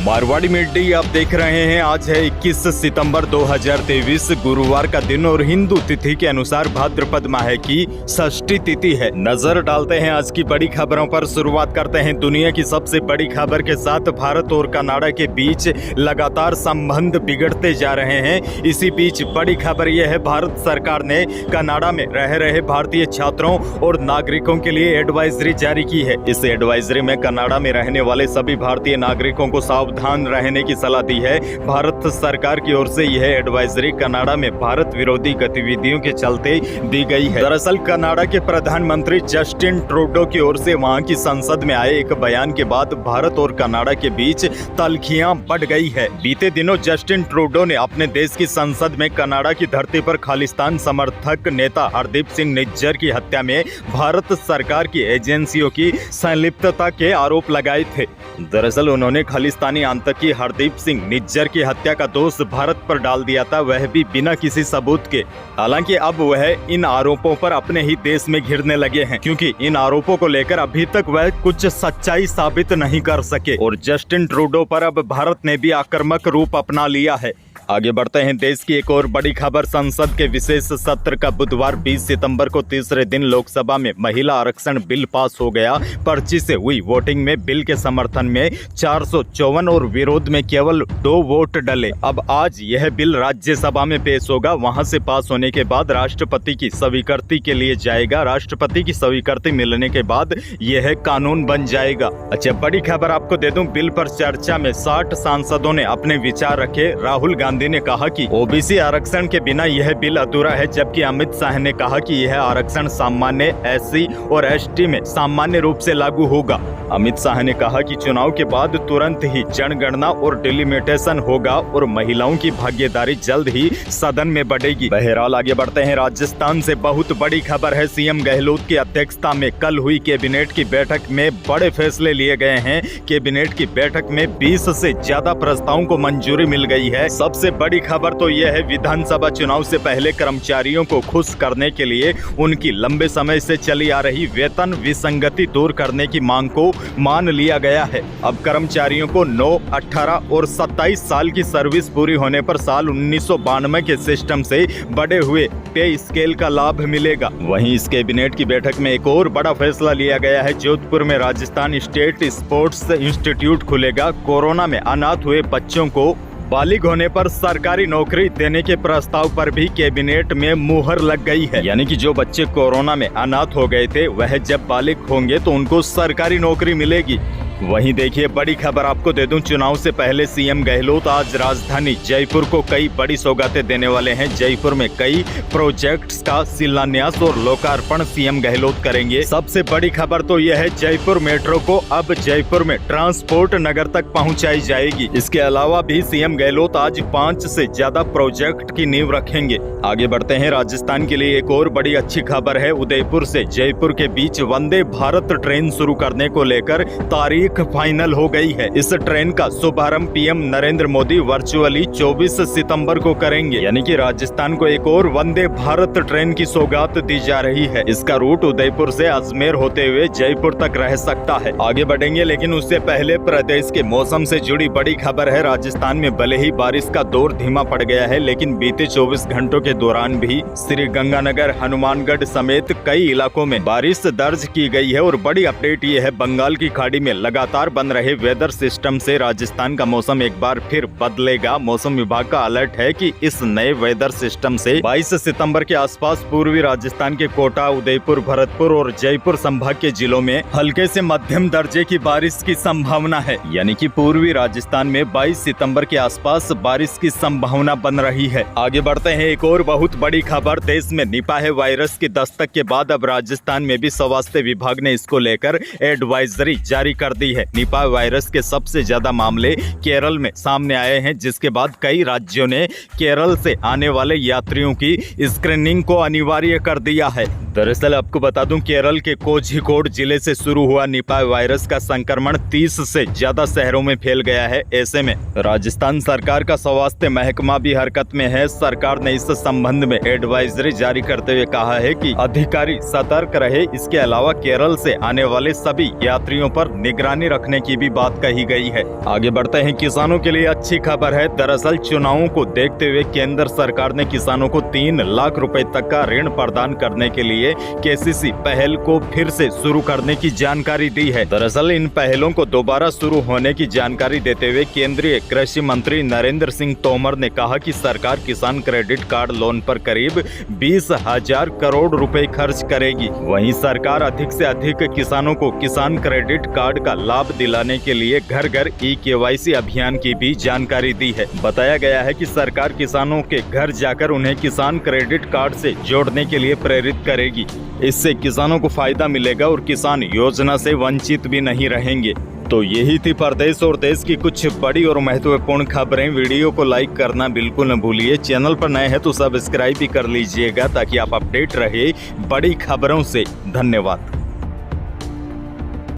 Marwari media आप देख रहे हैं। आज है 21 सितंबर 2023 गुरुवार का दिन और हिंदू तिथि के अनुसार भाद्रपद माह की षष्ठी तिथि है। नजर डालते हैं आज की बड़ी खबरों पर। शुरुआत करते हैं दुनिया की सबसे बड़ी खबर के साथ। भारत और कनाडा के बीच लगातार संबंध बिगड़ते जा रहे हैं। इसी बीच बड़ी खबर यह है, भारत सरकार ने कनाडा में रह रहे भारतीय छात्रों और नागरिकों के लिए एडवाइजरी जारी की है। इस एडवाइजरी में कनाडा में रहने वाले सभी भारतीय नागरिकों को सावधान रहने की सलाह दी है। भारत सरकार की ओर से यह एडवाइजरी कनाडा में भारत विरोधी गतिविधियों के चलते दी गई है। दरअसल कनाडा के प्रधानमंत्री जस्टिन ट्रूडो की ओर से वहां की संसद में आए एक बयान के बाद भारत और कनाडा के बीच तल्खियां बढ़ गई है। बीते दिनों जस्टिन ट्रूडो ने अपने देश की संसद में कनाडा की धरती पर खालिस्तान समर्थक नेता हरदीप सिंह निज्जर की हत्या में भारत सरकार की एजेंसियों की संलिप्तता के आरोप लगाए थे। दरअसल उन्होंने खालिस्तानी आतंकी हरदीप सिंह निज्जर की हत्या का दोष भारत पर डाल दिया था, वह भी बिना किसी सबूत के। हालांकि अब वह इन आरोपों पर अपने ही देश में घिरने लगे हैं, क्योंकि इन आरोपों को लेकर अभी तक वह कुछ सच्चाई साबित नहीं कर सके और जस्टिन ट्रूडो पर अब भारत ने भी आक्रामक रूप अपना लिया है। आगे बढ़ते हैं। देश की एक और बड़ी खबर। संसद के विशेष सत्र का बुधवार 20 सितंबर को तीसरे दिन लोकसभा में महिला आरक्षण बिल पास हो गया। पर्ची से हुई वोटिंग में बिल के समर्थन में 454 और विरोध में केवल 2 वोट डले। अब आज यह बिल राज्यसभा में पेश होगा। वहां से पास होने के बाद राष्ट्रपति की स्वीकृति के लिए जाएगा। राष्ट्रपति की स्वीकृति मिलने के बाद यह कानून बन जाएगा। अच्छा, बड़ी खबर आपको दे दूं, बिल पर चर्चा में 60 सांसदों ने अपने विचार रखे। राहुल गांधी ने कहा कि ओबीसी आरक्षण के बिना यह बिल अधूरा है, जबकि अमित शाह ने कहा कि यह आरक्षण सामान्य एससी और एसटी में सामान्य रूप से लागू होगा। अमित शाह ने कहा कि चुनाव के बाद तुरंत ही जनगणना और डिलिमिटेशन होगा और महिलाओं की भागीदारी जल्द ही सदन में बढ़ेगी। बहरहाल आगे बढ़ते हैं। राजस्थान से बहुत बड़ी खबर है। सीएम गहलोत की अध्यक्षता में कल हुई कैबिनेट की बैठक में बड़े फैसले लिए गए हैं। कैबिनेट की बैठक में 20 से ज्यादा प्रस्तावों को मंजूरी मिल गई है। सबसे बड़ी खबर तो यह है, विधानसभा चुनाव से पहले कर्मचारियों को खुश करने के लिए उनकी लंबे समय से चली आ रही वेतन विसंगति दूर करने की मांग को मान लिया गया है। अब कर्मचारियों को 9, 18 और 27 साल की सर्विस पूरी होने पर साल 1992 के सिस्टम से बढ़े हुए पे स्केल का लाभ मिलेगा। वहीं इस कैबिनेट की बैठक में एक और बड़ा फैसला लिया गया है। जोधपुर में राजस्थान स्टेट स्पोर्ट्स इंस्टीट्यूट खुलेगा। कोरोना में अनाथ हुए बच्चों को बालिग होने पर सरकारी नौकरी देने के प्रस्ताव पर भी कैबिनेट में मुहर लग गई है। यानी कि जो बच्चे कोरोना में अनाथ हो गए थे, वह जब बालिग होंगे तो उनको सरकारी नौकरी मिलेगी। वहीं देखिए, बड़ी खबर आपको दे दूं, चुनाव से पहले सीएम गहलोत आज राजधानी जयपुर को कई बड़ी सौगातें देने वाले हैं। जयपुर में कई प्रोजेक्ट्स का शिलान्यास और लोकार्पण सीएम गहलोत करेंगे। सबसे बड़ी खबर तो यह है, जयपुर मेट्रो को अब जयपुर में ट्रांसपोर्ट नगर तक पहुंचाई जाएगी। इसके अलावा भी सीएम गहलोत आज 5 से ज्यादा प्रोजेक्ट की नींव रखेंगे। आगे बढ़ते हैं। राजस्थान के लिए एक और बड़ी अच्छी खबर है। उदयपुर से जयपुर के बीच वंदे भारत ट्रेन शुरू करने को लेकर तारीख फाइनल हो गई है। इस ट्रेन का शुभारंभ पीएम नरेंद्र मोदी वर्चुअली 24 सितंबर को करेंगे। यानी कि राजस्थान को एक और वंदे भारत ट्रेन की सौगात दी जा रही है। इसका रूट उदयपुर से अजमेर होते हुए जयपुर तक रह सकता है। आगे बढ़ेंगे, लेकिन उससे पहले प्रदेश के मौसम से जुड़ी बड़ी खबर है। राजस्थान में भले ही बारिश का दौर धीमा पड़ गया है, लेकिन बीते 24 घंटों के दौरान भी श्री गंगानगर, हनुमानगढ़ समेत कई इलाकों में बारिश दर्ज की गई है। और बड़ी अपडेट ये है, बंगाल की खाड़ी में लगातार बन रहे वेदर सिस्टम से राजस्थान का मौसम एक बार फिर बदलेगा। मौसम विभाग का अलर्ट है कि इस नए वेदर सिस्टम से 22 सितंबर के आसपास पूर्वी राजस्थान के कोटा, उदयपुर, भरतपुर और जयपुर संभाग के जिलों में हल्के से मध्यम दर्जे की बारिश की संभावना है। यानी कि पूर्वी राजस्थान में 22 सितंबर के आसपास बारिश की संभावना बन रही है। आगे बढ़ते हैं। एक और बहुत बड़ी खबर, देश में निपाह वायरस की दस्तक के बाद अब राजस्थान में भी स्वास्थ्य विभाग ने इसको लेकर एडवाइजरी जारी कर दी है। निपाह वायरस के सबसे ज्यादा मामले केरल में सामने आए हैं, जिसके बाद कई राज्यों ने केरल से आने वाले यात्रियों की स्क्रीनिंग को अनिवार्य कर दिया है। दरअसल आपको बता दूं, केरल के कोझिकोड जिले से शुरू हुआ निपाह वायरस का संक्रमण 30 से ज्यादा शहरों में फैल गया है। ऐसे में राजस्थान सरकार का स्वास्थ्य महकमा भी हरकत में है। सरकार ने इस संबंध में एडवाइजरी जारी करते हुए कहा है कि अधिकारी सतर्क रहे। इसके अलावा केरल से आने वाले सभी यात्रियों पर निगरानी निगरानी रखने की भी बात कही गई है। आगे बढ़ते हैं, किसानों के लिए अच्छी खबर है। दरअसल चुनावों को देखते हुए केंद्र सरकार ने किसानों को 3 लाख रुपए तक का ऋण प्रदान करने के लिए केसीसी पहल को फिर से शुरू करने की जानकारी दी है। दरअसल इन पहलों को दोबारा शुरू होने की जानकारी देते हुए केंद्रीय कृषि मंत्री नरेंद्र सिंह तोमर ने कहा कि सरकार किसान क्रेडिट कार्ड लोन पर करीब 20,000 करोड़ रुपए खर्च करेगी। वहीं सरकार अधिक से अधिक किसानों को किसान क्रेडिट कार्ड का लाभ दिलाने के लिए घर घर KYC अभियान की भी जानकारी दी है। बताया गया है कि सरकार किसानों के घर जाकर उन्हें किसान क्रेडिट कार्ड से जोड़ने के लिए प्रेरित करेगी। इससे किसानों को फायदा मिलेगा और किसान योजना से वंचित भी नहीं रहेंगे। तो यही थी प्रदेश और देश की कुछ बड़ी और महत्वपूर्ण खबरें। वीडियो को लाइक करना बिल्कुल न भूलिए। चैनल पर नए हैं तो सब्सक्राइब भी कर लीजिएगा ताकि आप अपडेट रहे बड़ी खबरों से। धन्यवाद।